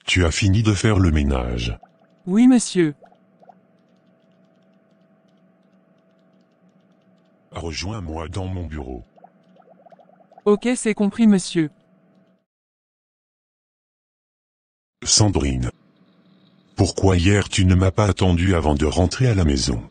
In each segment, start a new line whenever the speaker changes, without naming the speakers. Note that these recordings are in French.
Tu as fini de faire le ménage.
Oui, monsieur.
Rejoins-moi dans mon bureau.
Ok, c'est compris, monsieur.
Sandrine. Pourquoi hier tu ne m'as pas attendu avant de rentrer à la maison?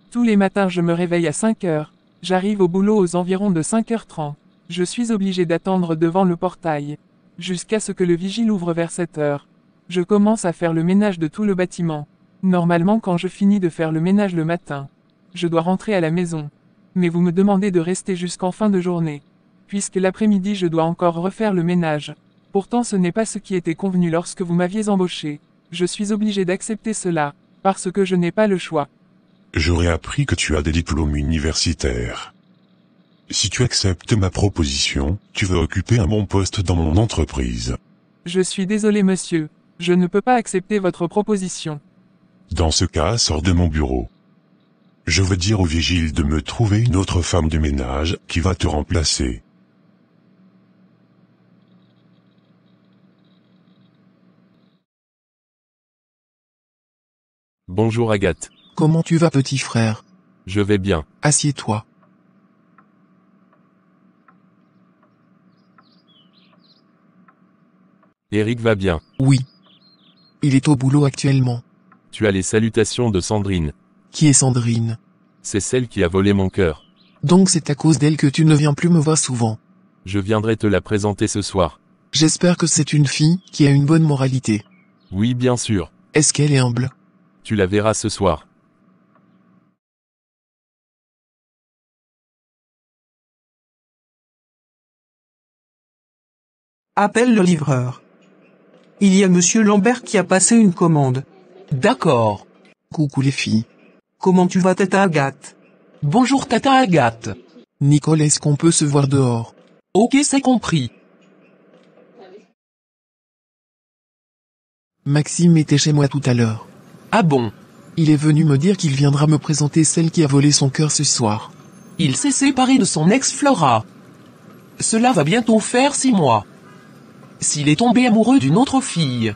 Tous les matins je me réveille à 5 heures. J'arrive au boulot aux environs de 5h30. Je suis obligé d'attendre devant le portail. Jusqu'à ce que le vigile ouvre vers 7 heures. Je commence à faire le ménage de tout le bâtiment. Normalement quand je finis de faire le ménage le matin, je dois rentrer à la maison. Mais vous me demandez de rester jusqu'en fin de journée. Puisque l'après-midi je dois encore refaire le ménage. Pourtant ce n'est pas ce qui était convenu lorsque vous m'aviez embauché. Je suis obligé d'accepter cela, parce que je n'ai pas le choix.
J'aurais appris que tu as des diplômes universitaires. Si tu acceptes ma proposition, tu vas occuper un bon poste dans mon entreprise.
Je suis désolé monsieur, je ne peux pas accepter votre proposition.
Dans ce cas, sors de mon bureau. Je veux dire au vigile de me trouver une autre femme de ménage qui va te remplacer.
Bonjour Agathe.
Comment tu vas petit frère?
Je vais bien.
Assieds-toi.
Eric va bien.
Oui. Il est au boulot actuellement.
Tu as les salutations de Sandrine.
Qui est Sandrine?
C'est celle qui a volé mon cœur.
Donc c'est à cause d'elle que tu ne viens plus me voir souvent.
Je viendrai te la présenter ce soir.
J'espère que c'est une fille qui a une bonne moralité.
Oui, bien sûr.
Est-ce qu'elle est humble?
Tu la verras ce soir.
Appelle le livreur. Il y a monsieur Lambert qui a passé une commande.
D'accord.
Coucou les filles.
Comment tu vas tata Agathe?
Bonjour tata Agathe.
Nicole, est-ce qu'on peut se voir dehors?
Ok, c'est compris.
Maxime était chez moi tout à l'heure.
Ah bon?
Il est venu me dire qu'il viendra me présenter celle qui a volé son cœur ce soir.
Il s'est séparé de son ex Flora. Cela va bientôt faire 6 mois. S'il est tombé amoureux d'une autre fille,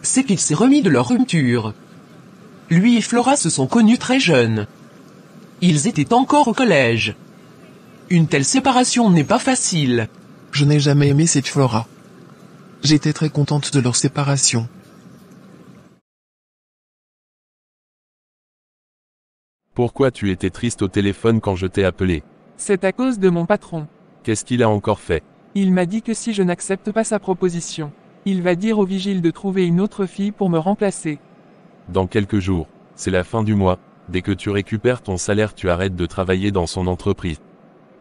c'est qu'il s'est remis de leur rupture. Lui et Flora se sont connus très jeunes. Ils étaient encore au collège. Une telle séparation n'est pas facile.
Je n'ai jamais aimé cette Flora. J'étais très contente de leur séparation.
Pourquoi tu étais triste au téléphone quand je t'ai appelé?
C'est à cause de mon patron.
Qu'est-ce qu'il a encore fait?
Il m'a dit que si je n'accepte pas sa proposition, il va dire au vigile de trouver une autre fille pour me remplacer.
Dans quelques jours, c'est la fin du mois. Dès que tu récupères ton salaire, tu arrêtes de travailler dans son entreprise.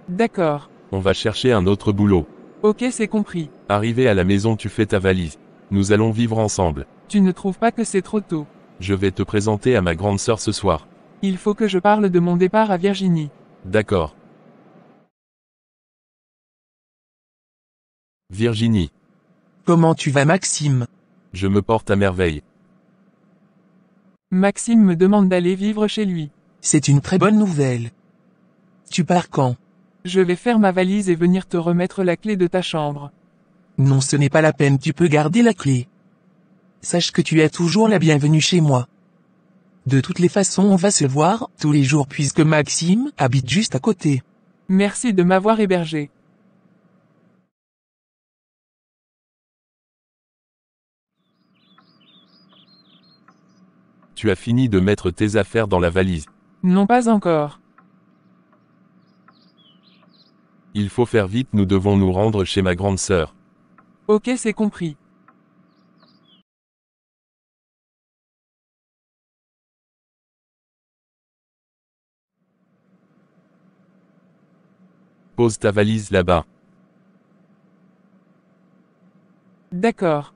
D'accord.
On va chercher un autre boulot.
Ok, c'est compris.
Arrivé à la maison, tu fais ta valise. Nous allons vivre ensemble.
Tu ne trouves pas que c'est trop tôt?
Je vais te présenter à ma grande sœur ce soir.
Il faut que je parle de mon départ à Virginie.
D'accord. Virginie.
Comment tu vas Maxime?
Je me porte à merveille.
Maxime me demande d'aller vivre chez lui.
C'est une très bonne nouvelle. Tu pars quand?
Je vais faire ma valise et venir te remettre la clé de ta chambre.
Non, ce n'est pas la peine, tu peux garder la clé. Sache que tu es toujours la bienvenue chez moi. De toutes les façons, on va se voir tous les jours puisque Maxime habite juste à côté.
Merci de m'avoir hébergé.
Tu as fini de mettre tes affaires dans la valise.
Non, pas encore.
Il faut faire vite, nous devons nous rendre chez ma grande sœur.
Ok, c'est compris.
Pose ta valise là-bas.
D'accord.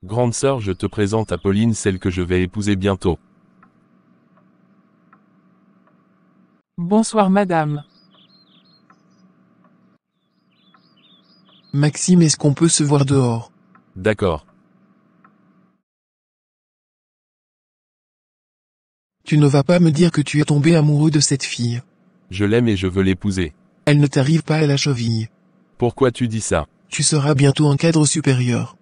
Grande sœur, je te présente à Pauline, celle que je vais épouser bientôt.
Bonsoir madame.
Maxime, est-ce qu'on peut se voir dehors?
D'accord.
Tu ne vas pas me dire que tu es tombé amoureux de cette fille.
Je l'aime et je veux l'épouser.
Elle ne t'arrive pas à la cheville.
Pourquoi tu dis ça?
Tu seras bientôt un cadre supérieur.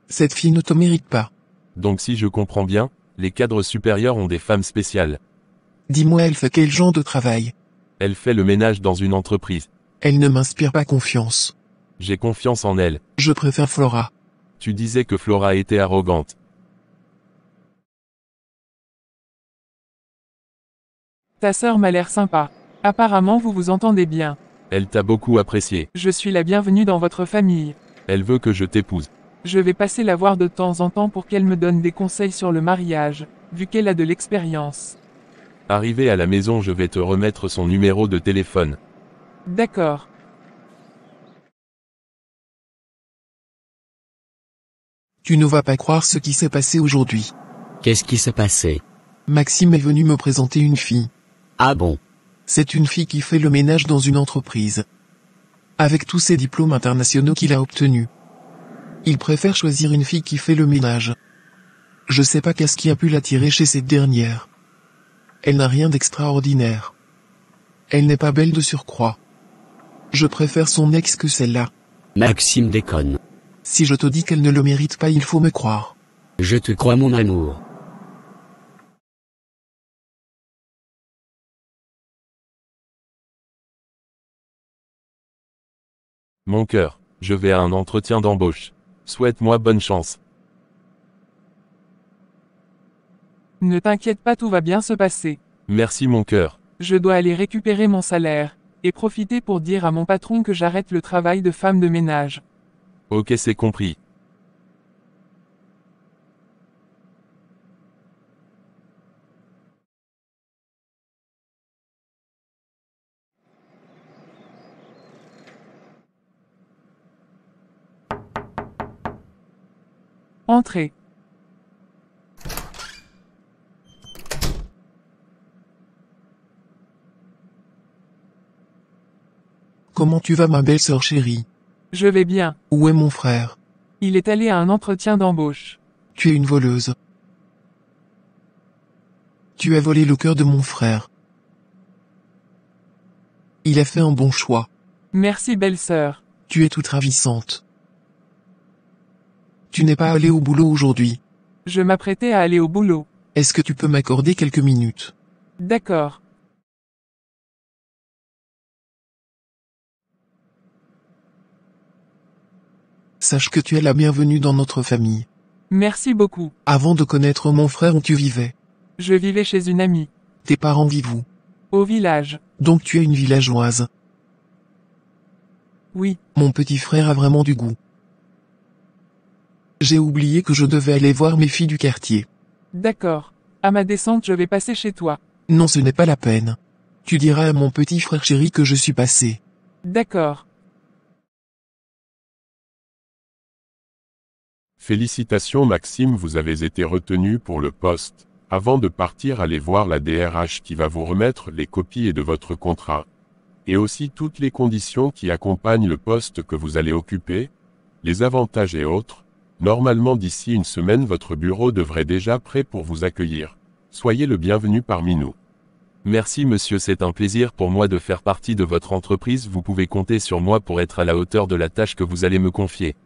Cette fille ne te mérite pas.
Donc si je comprends bien, les cadres supérieurs ont des femmes spéciales.
Dis-moi, elle fait quel genre de travail?
Elle fait le ménage dans une entreprise.
Elle ne m'inspire pas confiance.
J'ai confiance en elle.
Je préfère Flora.
Tu disais que Flora était arrogante.
Ta sœur m'a l'air sympa. Apparemment vous vous entendez bien.
Elle t'a beaucoup apprécié.
Je suis la bienvenue dans votre famille.
Elle veut que je t'épouse.
Je vais passer la voir de temps en temps pour qu'elle me donne des conseils sur le mariage, vu qu'elle a de l'expérience.
Arrivé à la maison, je vais te remettre son numéro de téléphone.
D'accord.
Tu ne vas pas croire ce qui s'est passé aujourd'hui.
Qu'est-ce qui s'est passé?
Maxime est venu me présenter une fille.
Ah bon?
C'est une fille qui fait le ménage dans une entreprise. Avec tous ses diplômes internationaux qu'il a obtenus. Il préfère choisir une fille qui fait le ménage. Je sais pas qu'est-ce qui a pu l'attirer chez cette dernière. Elle n'a rien d'extraordinaire. Elle n'est pas belle de surcroît. Je préfère son ex que celle-là.
Maxime déconne.
Si je te dis qu'elle ne le mérite pas, il faut me croire.
Je te crois, mon amour.
Mon cœur, je vais à un entretien d'embauche. Souhaite-moi bonne chance.
Ne t'inquiète pas, tout va bien se passer.
Merci mon cœur.
Je dois aller récupérer mon salaire, et profiter pour dire à mon patron que j'arrête le travail de femme de ménage.
Ok, c'est compris.
Entrez.
Comment tu vas, ma belle sœur chérie?
Je vais bien.
Où est mon frère?
Il est allé à un entretien d'embauche.
Tu es une voleuse. Tu as volé le cœur de mon frère. Il a fait un bon choix.
Merci belle sœur.
Tu es toute ravissante. Tu n'es pas allé au boulot aujourd'hui.
Je m'apprêtais à aller au boulot.
Est-ce que tu peux m'accorder quelques minutes?
D'accord.
Sache que tu es la bienvenue dans notre famille.
Merci beaucoup.
Avant de connaître mon frère, où tu vivais?
Je vivais chez une amie.
Tes parents vivent où?
Au village.
Donc tu es une villageoise.
Oui.
Mon petit frère a vraiment du goût. J'ai oublié que je devais aller voir mes filles du quartier.
D'accord. À ma descente, je vais passer chez toi.
Non, ce n'est pas la peine. Tu diras à mon petit frère chéri que je suis passé.
D'accord.
Félicitations Maxime, vous avez été retenu pour le poste. Avant de partir, allez voir la DRH qui va vous remettre les copies de votre contrat. Et aussi toutes les conditions qui accompagnent le poste que vous allez occuper, les avantages et autres. Normalement d'ici une semaine votre bureau devrait déjà prêt pour vous accueillir. Soyez le bienvenu parmi nous.
Merci monsieur, c'est un plaisir pour moi de faire partie de votre entreprise. Vous pouvez compter sur moi pour être à la hauteur de la tâche que vous allez me confier.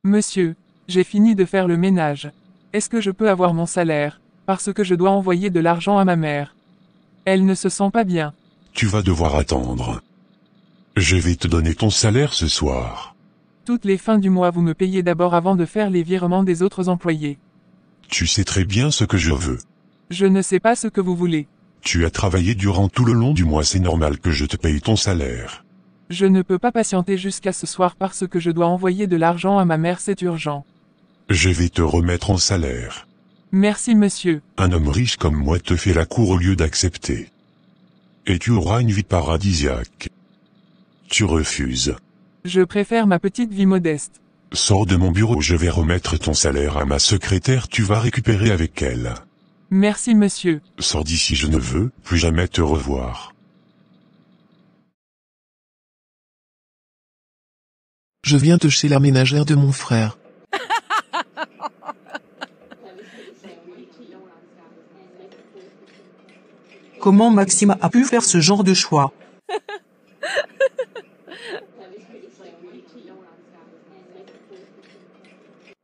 Monsieur, j'ai fini de faire le ménage. Est-ce que je peux avoir mon salaire, parce que je dois envoyer de l'argent à ma mère? Elle ne se sent pas bien.
Tu vas devoir attendre. Je vais te donner ton salaire ce soir.
Toutes les fins du mois vous me payez d'abord avant de faire les virements des autres employés.
Tu sais très bien ce que je veux.
Je ne sais pas ce que vous voulez.
Tu as travaillé durant tout le long du mois, c'est normal que je te paye ton salaire.
Je ne peux pas patienter jusqu'à ce soir parce que je dois envoyer de l'argent à ma mère, c'est urgent.
Je vais te remettre en salaire.
Merci monsieur.
Un homme riche comme moi te fait la cour au lieu d'accepter. Et tu auras une vie paradisiaque. Tu refuses.
Je préfère ma petite vie modeste.
Sors de mon bureau, je vais remettre ton salaire à ma secrétaire, tu vas récupérer avec elle.
Merci monsieur.
Sors d'ici, je ne veux plus jamais te revoir.
Je viens de chez la ménagère de mon frère.
Comment Maxime a pu faire ce genre de choix?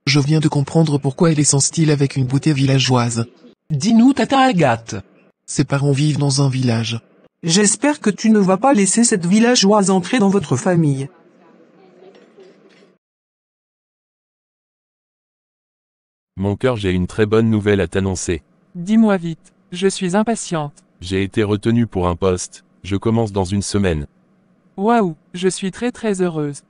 Je viens de comprendre pourquoi elle est sans style avec une beauté villageoise.
Dis-nous Tata Agathe.
Ses parents vivent dans un village.
J'espère que tu ne vas pas laisser cette villageoise entrer dans votre famille.
Mon cœur, j'ai une très bonne nouvelle à t'annoncer.
Dis-moi vite, je suis impatiente.
J'ai été retenu pour un poste, je commence dans une semaine.
Waouh, je suis très heureuse.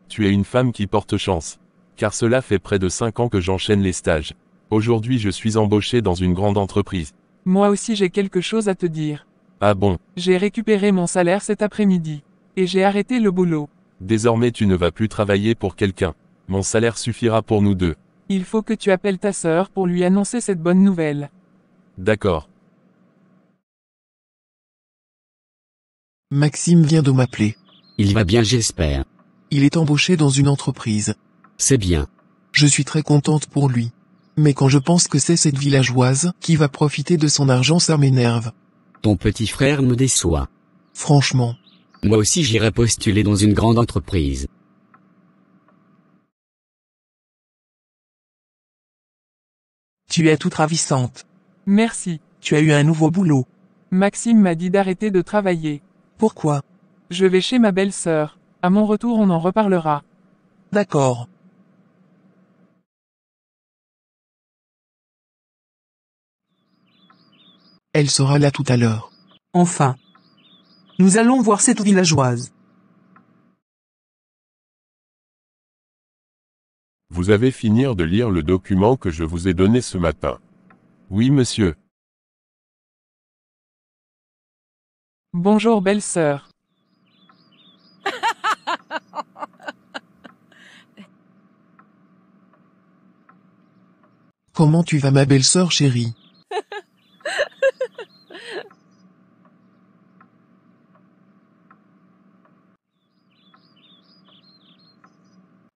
Tu es une femme qui porte chance. Car cela fait près de 5 ans que j'enchaîne les stages. Aujourd'hui je suis embauché dans une grande entreprise.
Moi aussi j'ai quelque chose à te dire.
Ah bon,
J'ai récupéré mon salaire cet après-midi. Et j'ai arrêté le boulot.
désormais tu ne vas plus travailler pour quelqu'un. Mon salaire suffira pour nous deux.
Il faut que tu appelles ta sœur pour lui annoncer cette bonne nouvelle.
D'accord.
Maxime vient de m'appeler.
Il va bien j'espère.
Il est embauché dans une entreprise.
C'est bien.
Je suis très contente pour lui. Mais quand je pense que c'est cette villageoise qui va profiter de son argent, ça m'énerve.
Ton petit frère me déçoit.
Franchement.
Moi aussi j'irai postuler dans une grande entreprise.
Tu es toute ravissante.
Merci.
Tu as eu un nouveau boulot.
Maxime m'a dit d'arrêter de travailler.
Pourquoi?
Je vais chez ma belle-sœur. À mon retour on en reparlera.
D'accord.
Elle sera là tout à l'heure.
Enfin. Nous allons voir cette villageoise.
Vous avez fini de lire le document que je vous ai donné ce matin.
Oui monsieur.
Bonjour belle-sœur.
Comment tu vas ma belle-sœur chérie?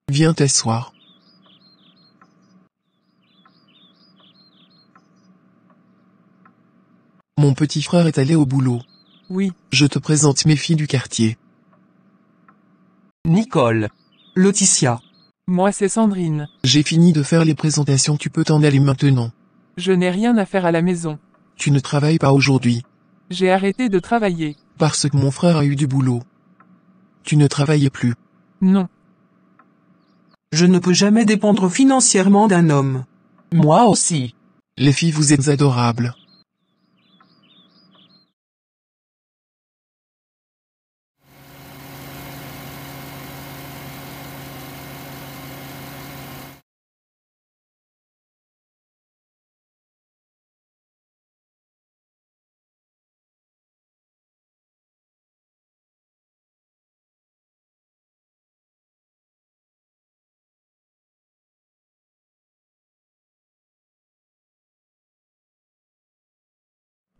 Viens t'asseoir. Mon petit frère est allé au boulot.
Oui,
Je te présente mes filles du quartier.
Nicole. Laetitia.
moi c'est Sandrine.
J'ai fini de faire les présentations, tu peux t'en aller maintenant.
Je n'ai rien à faire à la maison.
Tu ne travailles pas aujourd'hui,
J'ai arrêté de travailler.
parce que mon frère a eu du boulot. Tu ne travailles plus.
Non.
Je ne peux jamais dépendre financièrement d'un homme. Moi aussi.
Les filles, vous êtes adorables.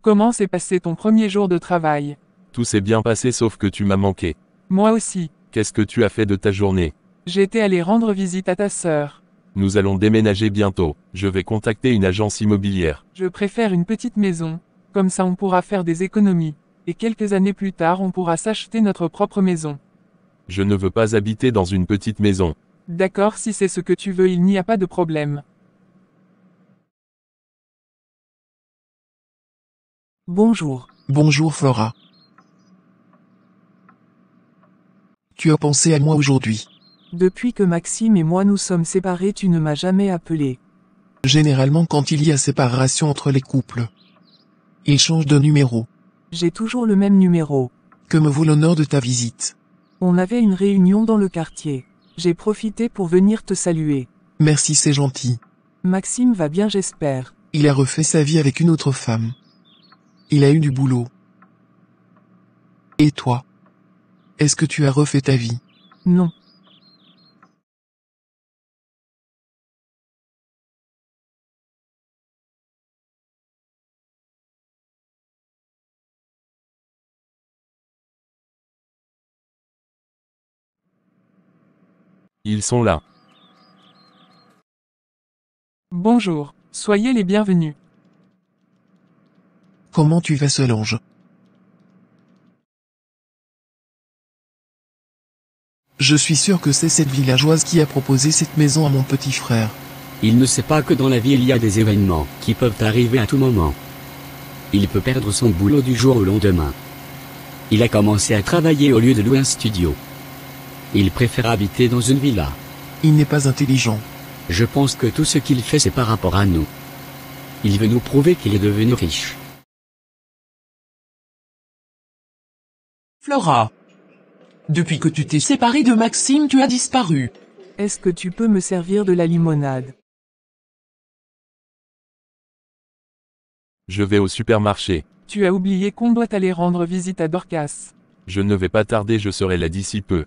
Comment s'est passé ton premier jour de travail?
Tout s'est bien passé sauf que tu m'as manqué.
Moi aussi.
Qu'est-ce que tu as fait de ta journée?
J'étais allé rendre visite à ta sœur.
Nous allons déménager bientôt. Je vais contacter une agence immobilière.
Je préfère une petite maison. Comme ça on pourra faire des économies. Et quelques années plus tard on pourra s'acheter notre propre maison.
Je ne veux pas habiter dans une petite maison.
D'accord, si c'est ce que tu veux, il n'y a pas de problème.
Bonjour.
Bonjour Flora. Tu as pensé à moi aujourd'hui.
Depuis que Maxime et moi nous sommes séparés, tu ne m'as jamais appelé.
Généralement quand il y a séparation entre les couples, ils changent de numéro.
J'ai toujours le même numéro.
Que me vaut l'honneur de ta visite?
On avait une réunion dans le quartier. J'ai profité pour venir te saluer.
Merci, c'est gentil.
Maxime va bien, j'espère.
Il a refait sa vie avec une autre femme. Il a eu du boulot. Et toi? Est-ce que tu as refait ta vie?
Non.
Ils sont là.
Bonjour, soyez les bienvenus.
Comment tu vas, Solange? Je suis sûr que c'est cette villageoise qui a proposé cette maison à mon petit frère.
Il ne sait pas que dans la vie il y a des événements qui peuvent arriver à tout moment. Il peut perdre son boulot du jour au lendemain. Il a commencé à travailler au lieu de louer un studio. Il préfère habiter dans une villa.
Il n'est pas intelligent.
Je pense que tout ce qu'il fait c'est par rapport à nous. Il veut nous prouver qu'il est devenu riche.
Flora. Depuis que tu t'es séparée de Maxime, tu as disparu.
Est-ce que tu peux me servir de la limonade?
Je vais au supermarché.
Tu as oublié qu'on doit aller rendre visite à Dorcas.
Je ne vais pas tarder, je serai là d'ici peu.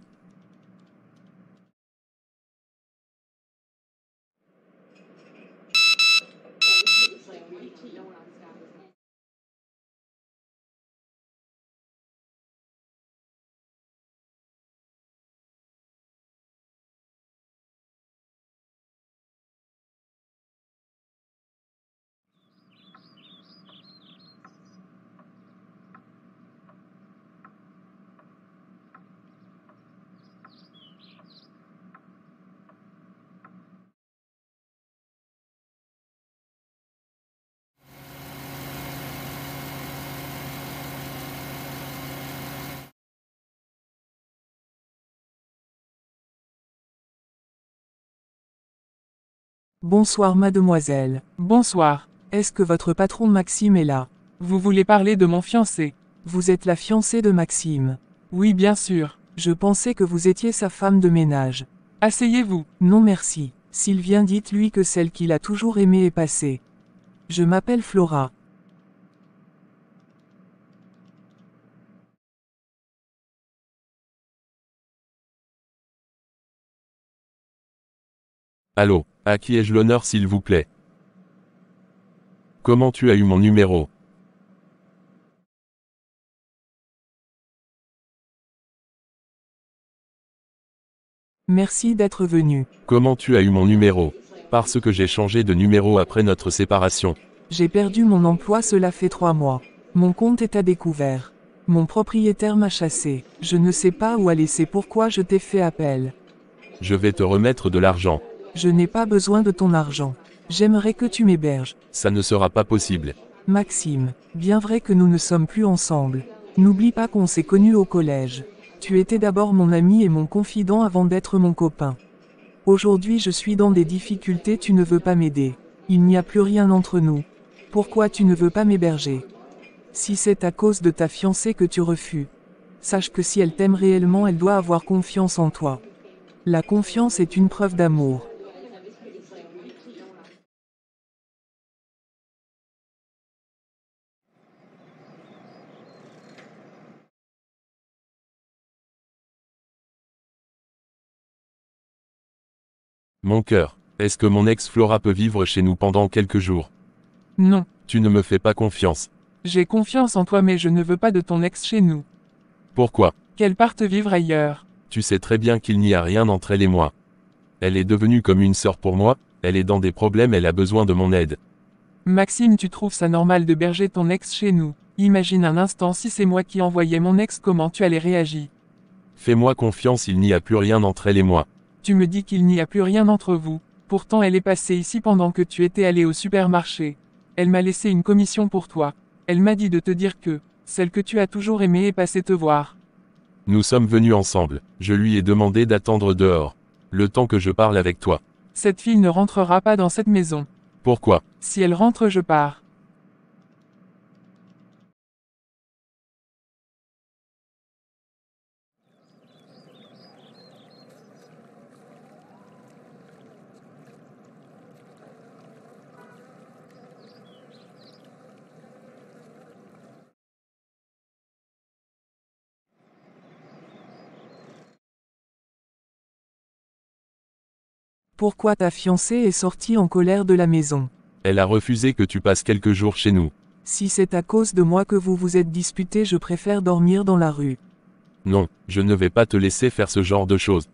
Bonsoir mademoiselle.
Bonsoir.
Est-ce que votre patron Maxime est là?
Vous voulez parler de mon fiancé?
Vous êtes la fiancée de Maxime.
Oui, bien sûr.
Je pensais que vous étiez sa femme de ménage.
Asseyez-vous.
Non merci. S'il vient, dites-lui que celle qu'il a toujours aimée est passée. Je m'appelle Flora.
Allô, à qui ai-je l'honneur s'il vous plaît? Comment tu as eu mon numéro?
Merci d'être venu.
Comment tu as eu mon numéro? Parce que j'ai changé de numéro après notre séparation.
J'ai perdu mon emploi, cela fait 3 mois. Mon compte est à découvert. Mon propriétaire m'a chassé. Je ne sais pas où aller, c'est pourquoi je t'ai fait appel.
Je vais te remettre de l'argent.
Je n'ai pas besoin de ton argent. J'aimerais que tu m'héberges.
Ça ne sera pas possible.
Maxime, bien vrai que nous ne sommes plus ensemble. N'oublie pas qu'on s'est connus au collège. Tu étais d'abord mon ami et mon confident avant d'être mon copain. Aujourd'hui je suis dans des difficultés, tu ne veux pas m'aider. Il n'y a plus rien entre nous. Pourquoi tu ne veux pas m'héberger? Si c'est à cause de ta fiancée que tu refuses, sache que si elle t'aime réellement, elle doit avoir confiance en toi. La confiance est une preuve d'amour.
Mon cœur, est-ce que mon ex Flora peut vivre chez nous pendant quelques jours?
Non.
Tu ne me fais pas confiance.
J'ai confiance en toi mais je ne veux pas de ton ex chez nous.
Pourquoi?
Qu'elle parte vivre ailleurs.
Tu sais très bien qu'il n'y a rien entre elle et moi. Elle est devenue comme une sœur pour moi, elle est dans des problèmes, elle a besoin de mon aide.
Maxime, tu trouves ça normal de berger ton ex chez nous? Imagine un instant si c'est moi qui envoyais mon ex, comment tu allais réagir?
Fais-moi confiance, il n'y a plus rien entre elle et moi.
Tu me dis qu'il n'y a plus rien entre vous. Pourtant elle est passée ici pendant que tu étais allé au supermarché. Elle m'a laissé une commission pour toi. Elle m'a dit de te dire que, celle que tu as toujours aimée est passée te voir.
Nous sommes venus ensemble, je lui ai demandé d'attendre dehors. Le temps que je parle avec toi.
Cette fille ne rentrera pas dans cette maison.
Pourquoi?
Si elle rentre, je pars.
Pourquoi ta fiancée est sortie en colère de la maison?
Elle a refusé que tu passes quelques jours chez nous.
Si c'est à cause de moi que vous vous êtes disputé, je préfère dormir dans la rue.
Non, je ne vais pas te laisser faire ce genre de choses.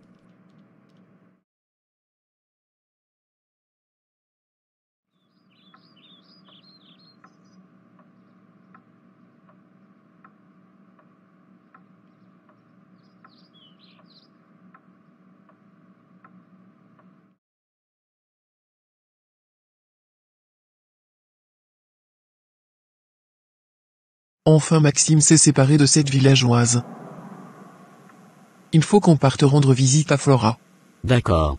Enfin Maxime s'est séparé de cette villageoise. Il faut qu'on parte rendre visite à Flora.
D'accord.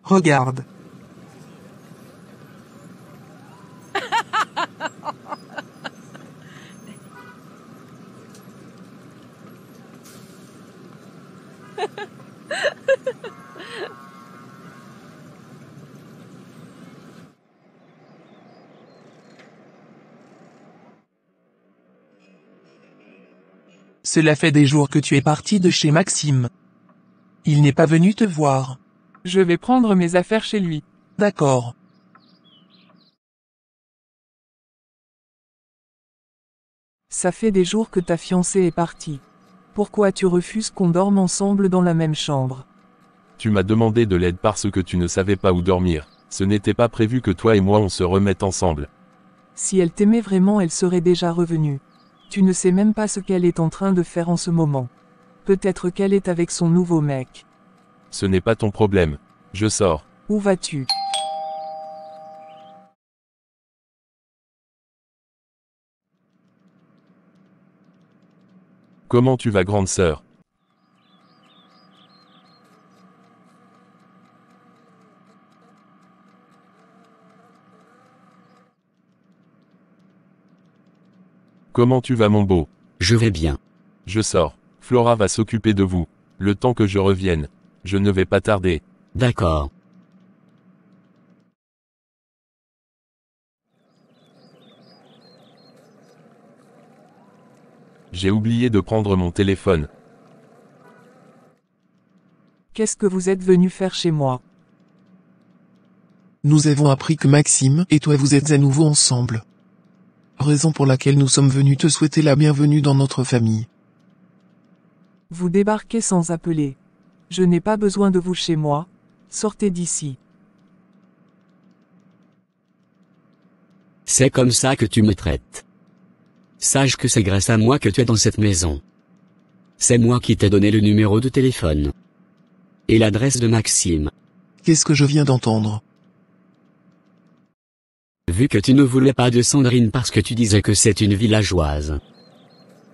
Regarde. Cela fait des jours que tu es parti de chez Maxime. Il n'est pas venu te voir.
Je vais prendre mes affaires chez lui.
D'accord.
Ça fait des jours que ta fiancée est partie. Pourquoi tu refuses qu'on dorme ensemble dans la même chambre?
Tu m'as demandé de l'aide parce que tu ne savais pas où dormir. Ce n'était pas prévu que toi et moi on se remette ensemble.
Si elle t'aimait vraiment, elle serait déjà revenue. Tu ne sais même pas ce qu'elle est en train de faire en ce moment. Peut-être qu'elle est avec son nouveau mec.
Ce n'est pas ton problème. Je sors.
Où vas-tu?
Comment tu vas, grande sœur? Comment tu vas, mon beau?
Je vais bien.
Je sors. Flora va s'occuper de vous. Le temps que je revienne. Je ne vais pas tarder.
D'accord.
J'ai oublié de prendre mon téléphone.
Qu'est-ce que vous êtes venu faire chez moi?
Nous avons appris que Maxime et toi vous êtes à nouveau ensemble. Raison pour laquelle nous sommes venus te souhaiter la bienvenue dans notre famille.
Vous débarquez sans appeler. Je n'ai pas besoin de vous chez moi. Sortez d'ici.
C'est comme ça que tu me traites. Sache que c'est grâce à moi que tu es dans cette maison. C'est moi qui t'ai donné le numéro de téléphone. Et l'adresse de Maxime.
Qu'est-ce que je viens d'entendre?
Vu que tu ne voulais pas de Sandrine parce que tu disais que c'est une villageoise.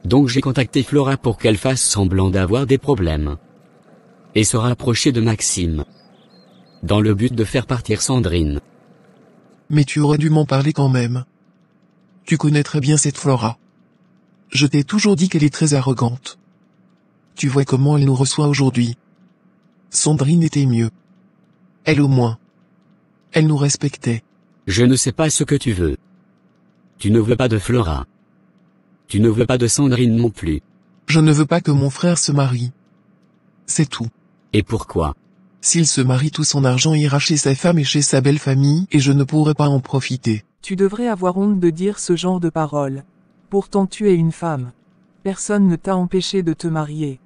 Donc j'ai contacté Flora pour qu'elle fasse semblant d'avoir des problèmes. Et se rapprocher de Maxime. Dans le but de faire partir Sandrine.
Mais tu aurais dû m'en parler quand même. Tu connais très bien cette Flora. Je t'ai toujours dit qu'elle est très arrogante. Tu vois comment elle nous reçoit aujourd'hui. Sandrine était mieux. Elle au moins. Elle nous respectait.
Je ne sais pas ce que tu veux. Tu ne veux pas de Flora. Tu ne veux pas de Sandrine non plus.
Je ne veux pas que mon frère se marie. C'est tout.
Et pourquoi?
S'il se marie, tout son argent ira chez sa femme et chez sa belle famille et je ne pourrai pas en profiter.
Tu devrais avoir honte de dire ce genre de paroles. Pourtant tu es une femme. Personne ne t'a empêché de te marier.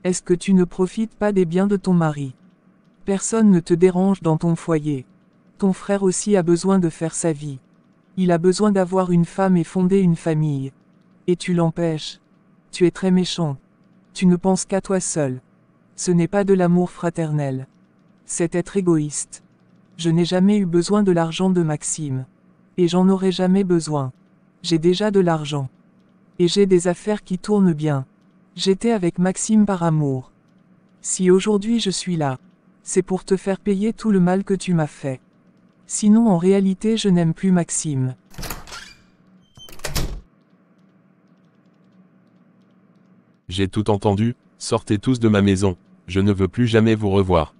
Est-ce que tu ne profites pas des biens de ton mari? Personne ne te dérange dans ton foyer. Ton frère aussi a besoin de faire sa vie. Il a besoin d'avoir une femme et fonder une famille. Et tu l'empêches. Tu es très méchant. Tu ne penses qu'à toi seul. Ce n'est pas de l'amour fraternel. C'est être égoïste. Je n'ai jamais eu besoin de l'argent de Maxime. Et j'en aurai jamais besoin. J'ai déjà de l'argent. Et j'ai des affaires qui tournent bien. J'étais avec Maxime par amour. Si aujourd'hui je suis là, c'est pour te faire payer tout le mal que tu m'as fait. Sinon en réalité je n'aime plus Maxime.
J'ai tout entendu, sortez tous de ma maison. Je ne veux plus jamais vous revoir.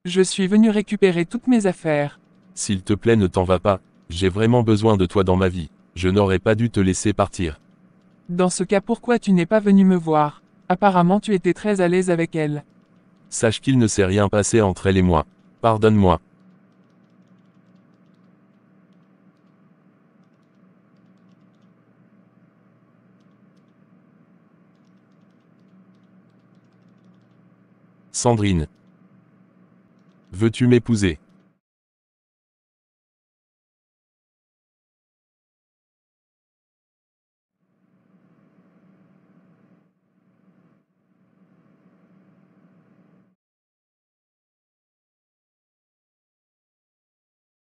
Je suis venu récupérer toutes mes affaires.
S'il te plaît, ne t'en va pas. J'ai vraiment besoin de toi dans ma vie. Je n'aurais pas dû te laisser partir.
Dans ce cas, pourquoi tu n'es pas venu me voir? Apparemment tu étais très à l'aise avec elle.
Sache qu'il ne s'est rien passé entre elle et moi. Pardonne-moi. Sandrine. Veux-tu m'épouser?